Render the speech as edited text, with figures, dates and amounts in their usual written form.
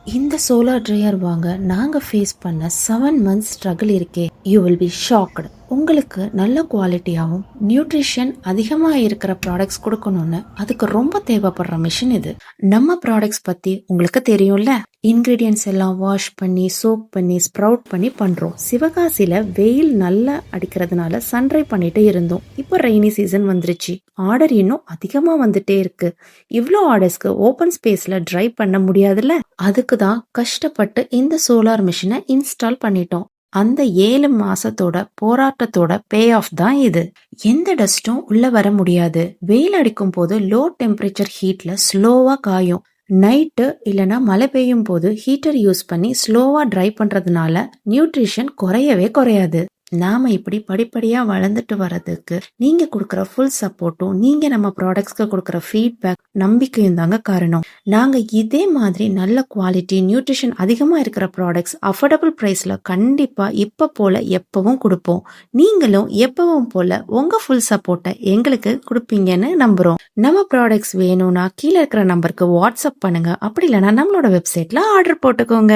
இந்த solar dryer வாங்க நாங்க ஃபேஸ் பண்ண 7 months ஸ்ட்ரகிள் இருக்கே, யூ வில் பி ஷாக்டு. உங்களுக்கு நல்ல குவாலிட்டியாகவும் நியூட்ரிஷன் அதிகமாக இருக்கிற ப்ராடக்ட்ஸ் கொடுக்கணும்னு அதுக்கு ரொம்ப தேவைப்படுற மிஷின் இது. நம்ம ப்ராடக்ட்ஸ் பத்தி உங்களுக்கு தெரியும்ல. இன்கிரீடியன்ஸ் எல்லாம் வாஷ் பண்ணி சோக் பண்ணி ஸ்ப்ரவுட் பண்ணி பண்றோம். சிவகாசியில வெயில் நல்லா அடிக்கிறதுனால சன்ட்ரை பண்ணிட்டு இருந்தோம். இப்போ ரெய்னி சீசன் வந்துருச்சு. ஆர்டர் இன்னும் அதிகமா வந்துட்டே இருக்கு. இவ்ளோ ஆர்டர்ஸ்க்கு ஓபன் ஸ்பேஸ்ல ட்ரை பண்ண முடியாதுல்ல. அதுக்கு தான் கஷ்டப்பட்டு இந்த சோலார் மிஷினை இன்ஸ்டால் பண்ணிட்டோம். அந்த 7 மாசத்தோட போராட்டத்தோட பே ஆஃப் தான் இது. எந்த டஸ்டும் உள்ள வர முடியாது. வெயில் அடிக்கும் போது லோ டெம்பரேச்சர் ஹீட்ல ஸ்லோவா காயும். நைட்டு இல்லனா மழை பெய்யும் போது ஹீட்டர் யூஸ் பண்ணி ஸ்லோவா ட்ரை பண்றதுனால நியூட்ரிஷன் குறையவே குறையாது. நாம இப்படி படிப்படியா வளர்ந்துட்டு வர்றதுக்கு நீங்க கொடுக்கற ஃபுல் சப்போர்ட்டும், நீங்க நம்ம ப்ராடக்ட்ஸ்க்கு கொடுக்கற ஃபீட்பேக், நம்பிக்கையும் தாங்க காரணம். நாங்க இதே மாதிரி நல்ல குவாலிட்டி நியூட்ரிஷன் அதிகமா இருக்கிற ப்ராடக்ட்ஸ் அஃபோர்டபுள் பிரைஸ்ல கண்டிப்பா இப்ப போல எப்பவும் கொடுப்போம். நீங்களும் எப்பவும் போல உங்க ஃபுல் சப்போர்ட்டை எங்களுக்கு கொடுப்பீங்கன்னு நம்புறோம். நம்ம ப்ராடக்ட்ஸ் வேணும்னா கீழே இருக்கிற நம்பருக்கு வாட்ஸ்அப் பண்ணுங்க. அப்படி இல்லைன்னா நம்மளோட வெப்சைட்ல ஆர்டர் போட்டுக்கோங்க.